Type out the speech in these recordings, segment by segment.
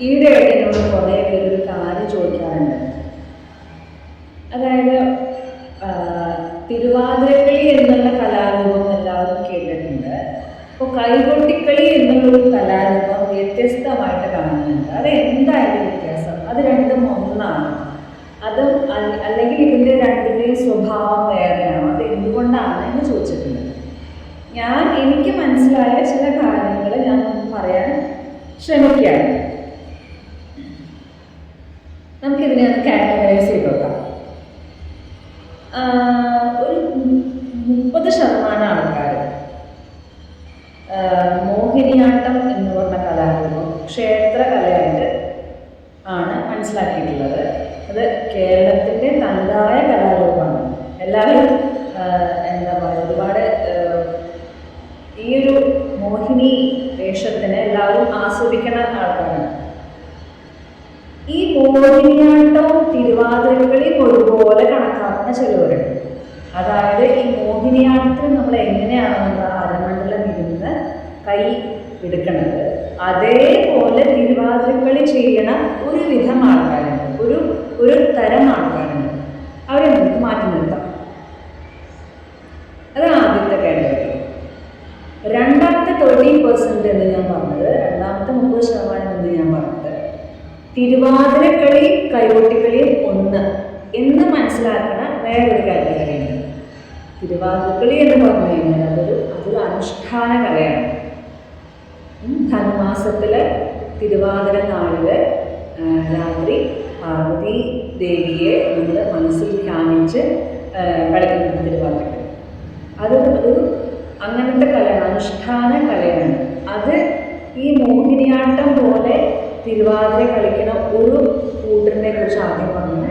ഈയിടെയായിട്ട് എന്നോട് കുറേ പേരൊരു കാര്യം ചോദിക്കാറുണ്ട്. അതായത് തിരുവാതിരക്കളി എന്നുള്ള കലാരൂപം എല്ലാവരും കേട്ടിട്ടുണ്ട്. അപ്പോൾ കൈകൊട്ടിക്കളി എന്നുള്ളൊരു കലാരൂപം വ്യത്യസ്തമായിട്ട് കാണുന്നുണ്ട്. അത് എന്തായാലും വ്യത്യാസം? അത് രണ്ടും ഒന്നാണ്. അതും അല്ലെങ്കിൽ ഇതിൻ്റെ രണ്ടിൻ്റെയും സ്വഭാവം വേറെയാണോ? അത് എന്തുകൊണ്ടാണ് എന്ന് ചോദിച്ചിട്ടുണ്ട്. എനിക്ക് മനസ്സിലായ ചില കാര്യങ്ങൾ ഞാൻ പറയാൻ ശ്രമിക്കുകയാണ്. നമുക്കിതിനെ ഒന്ന് കാറ്റഗറൈസ് ചെയ്ത് നോക്കാം. ഒരു 30% ആൾക്കാർ മോഹിനിയാട്ടം എന്ന് പറഞ്ഞ കലാരൂപം ക്ഷേത്രകലയായിട്ട് ആണ് മനസ്സിലാക്കിയിട്ടുള്ളത്. അത് കേരളത്തിൻ്റെ തനതായ കലാരൂപമാണ്. എല്ലാവരും എന്താ പറയുക, ഒരുപാട് ഈ ഒരു മോഹിനി വേഷത്തിന് എല്ലാവരും ആസ്വദിക്കുന്ന ആൾക്കാരാണ്. ഈ മോഹിനിയാട്ടവും തിരുവാതിരക്കളിയും ഒരുപോലെ കണക്കാക്കുന്ന ചിലവരുണ്ട്. അതായത് ഈ മോഹിനിയാട്ടത്തിൽ നമ്മൾ എങ്ങനെയാണ് നമ്മുടെ അരമണ്ഡലം ഇരുന്ന് കൈ എടുക്കുന്നത്, അതേപോലെ തിരുവാതിരക്കളി ചെയ്യണ ഒരു വിധം ആൾക്കാരുണ്ട്, ഒരു തരം ആൾക്കാരുണ്ട്. അവരെ നമുക്ക് മാറ്റി നിർത്താം. അത് ആദ്യത്തെ കാറ്റഗറി. രണ്ടാമത്തെ 30% എന്ന് ഞാൻ പറഞ്ഞത്, രണ്ടാമത്തെ 30% എന്ന് ഞാൻ പറഞ്ഞത് തിരുവാതിരക്കളി കൈകൊട്ടിക്കളിയും ഒന്ന് എന്ന് മനസ്സിലാക്കുന്ന വേറൊരു കാറ്റഗറിയുണ്ട്. തിരുവാതിരക്കളി എന്ന് പറഞ്ഞു കഴിഞ്ഞാൽ അതൊരു അനുഷ്ഠാന കലയാണ്. ധനുമാസത്തിലെ തിരുവാതിര നാളിൽ രാത്രി പാർവതി ദേവിയെ നമ്മൾ മനസ്സിൽ ധ്യാനിച്ച് കളിക്കുന്ന തിരുവാതിരക്കളി. അതൊരു അങ്ങനത്തെ കലയാണ്, അനുഷ്ഠാന കലയാണ്. അത് ഈ മോഹിനിയാട്ടം പോലെ തിരുവാതിര കളിക്കുന്ന ഒരു കൂട്ടറിനെ കുറിച്ച് ആദ്യം പറഞ്ഞു.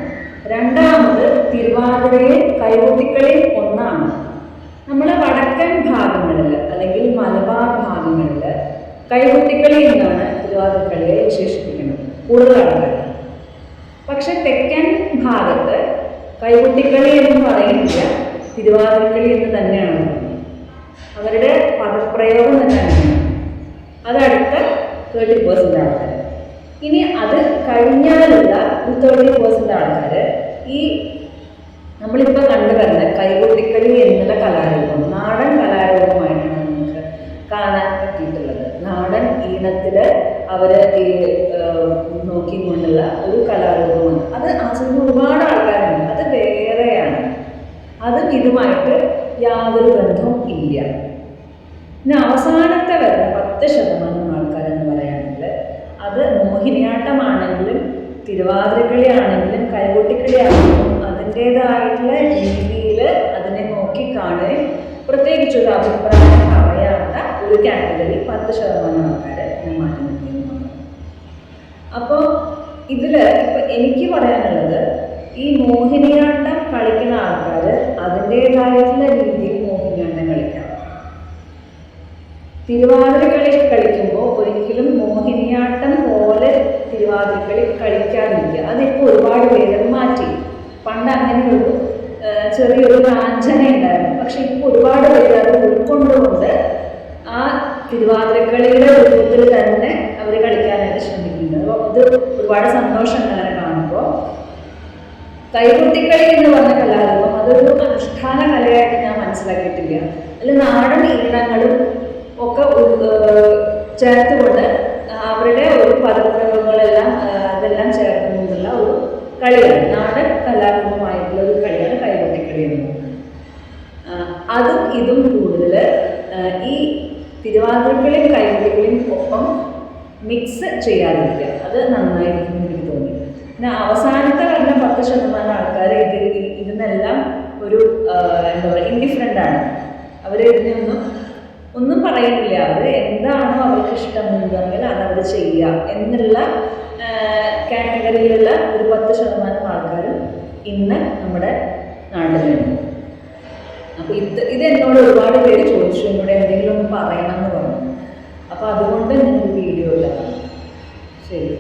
രണ്ടാമത് തിരുവാതിരയെ കൈകൊട്ടിക്കളി ഒന്നാണ്. നമ്മൾ വടക്കൻ ഭാഗങ്ങളിൽ അല്ലെങ്കിൽ മലബാർ ഭാഗങ്ങളിൽ കൈകൊട്ടിക്കളി എന്നാണ് തിരുവാതിരക്കളിയെ വിശേഷിപ്പിക്കുന്നത് കൂടുതൽ ആൾക്കാർ. പക്ഷെ തെക്കൻ ഭാഗത്ത് കൈകൊട്ടിക്കളി എന്ന് പറയുന്നില്ല, തിരുവാതിരക്കളി എന്ന് തന്നെയാണ് അവരുടെ പദപ്രയോഗം തന്നെയാണ്. അതടുത്ത 30% ആൾക്കാർ. ഇനി അത് കഴിഞ്ഞാലുള്ള 30% ആൾക്കാർ ഈ നമ്മളിപ്പോൾ കണ്ടുവരുന്ന കൈകൊട്ടിക്കളി എന്നുള്ള കലാരൂപം നാടൻ കലാരൂപമായിട്ടാണ് നമുക്ക് കാണാൻ പറ്റിയിട്ടുള്ളത്. നാടൻ ഈണത്തിൽ അവർ ഈ നോക്കിക്കൊണ്ടുള്ള ഒരു കലാരൂപമാണ്. അത് ആസ്വദിക്കുന്ന ഒരുപാട് ആൾക്കാരുണ്ട്. അത് വേറെയാണ്. അതും ഇതുമായിട്ട് യാതൊരു ബന്ധവും ഇല്ല. പിന്നെ അവസാനത്തെ വരുന്ന 10% ആൾക്കാരെന്ന് പറയുകയാണെങ്കിൽ അത് മോഹിനിയാട്ടമാണെങ്കിലും തിരുവാതിരക്കളി ആണെങ്കിലും കൈകൊട്ടിക്കളി ആണെങ്കിലും അതിൻ്റേതായിട്ടുള്ള രീതിയിൽ അതിനെ നോക്കിക്കാണുകയും പ്രത്യേകിച്ചൊരു അഭിപ്രായം പറയാത്ത ഒരു കാറ്റഗറി 10% ആൾക്കാർ ഞാൻ മാറ്റി നിർത്തിയെന്ന്. അപ്പോൾ ഇതിൽ ഇപ്പം എനിക്ക് പറയാനുള്ളത്, ഈ മോഹിനിയാട്ടം കളിക്കുന്ന ആൾക്കാർ അതിൻ്റേതായിട്ടുള്ള രീതിയിൽ മോഹിനിയാട്ടം കളിക്കാം. തിരുവാതിരക്കളി കളിക്കുമ്പോൾ ഒരിക്കലും മോഹിനിയാട്ടം പോലെ തിരുവാതിരക്കളി കളിക്കാതിരിക്കുക. അതിപ്പോൾ ഒരുപാട് പേര് മാറ്റി. പണ്ട് അങ്ങനെയൊരു ചെറിയൊരു ലാഞ്ചന ഉണ്ടായിരുന്നു. പക്ഷെ ഇപ്പോൾ ഒരുപാട് പേര് അത് ഉൾക്കൊണ്ടുകൊണ്ട് ആ തിരുവാതിരക്കളിയുടെ രൂപത്തിൽ തന്നെ അവർ കളിക്കാനായിട്ട് ശ്രമിക്കുന്നത്. അപ്പോൾ ഇത് ഒരുപാട് സന്തോഷമുണ്ട് അങ്ങനെ കാണുമ്പോൾ. കൈകൊട്ടിക്കളി എന്ന് പറഞ്ഞ കലാരൂപം അതൊരു അനുഷ്ഠാന കലയായിട്ട് ഞാൻ മനസ്സിലാക്കിയിട്ടില്ല. അതിൽ നാടൻ ഈണങ്ങളും ഒക്കെ ചേർത്തുകൊണ്ട് അവരുടെ ഒരു പദപ്രയോഗങ്ങളെല്ലാം അതെല്ലാം ചേർത്തുകൊണ്ടുള്ള ഒരു കളിയാണ്. നാടൻ കലാരൂപമായിട്ടുള്ള ഒരു കളിയാണ് കൈകൊട്ടിക്കളി എന്ന് പറയുന്നത്. അതും ഇതും കൂടുതൽ ഈ തിരുവാതിരക്കളിയും കൈകൊട്ടിക്കളിയും ഒപ്പം മിക്സ് ചെയ്യാതിരിക്കുക. അത് നന്നായിരിക്കും എന്ന് എനിക്ക് തോന്നി. പിന്നെ അവസാനത്തെ വരുന്ന 10% ആൾക്കാർ ഇതിനെല്ലാം ഒരു എന്താ പറയുക, ഇൻഡിഫറൻ്റ് ആണ്. അവർ ഒന്നും പറയുന്നില്ല. അവർ എന്താണോ അവർക്ക് ഇഷ്ടമുണ്ടെങ്കിൽ അതവർ ചെയ്യുക എന്നുള്ള കാറ്റഗറിയിലുള്ള ഒരു 10% ആൾക്കാരും ഇന്ന് നമ്മുടെ നാട്ടിലുണ്ട്. അപ്പോൾ ഇത് എന്നോട് ഒരുപാട് പേര് ചോദിച്ചു, എന്നോട് എന്തെങ്കിലും ഒന്ന് പറയണം എന്ന് പറഞ്ഞു. അപ്പോൾ അതുകൊണ്ട് ഞാനൊരു വീഡിയോ ഇല്ല. ശരി.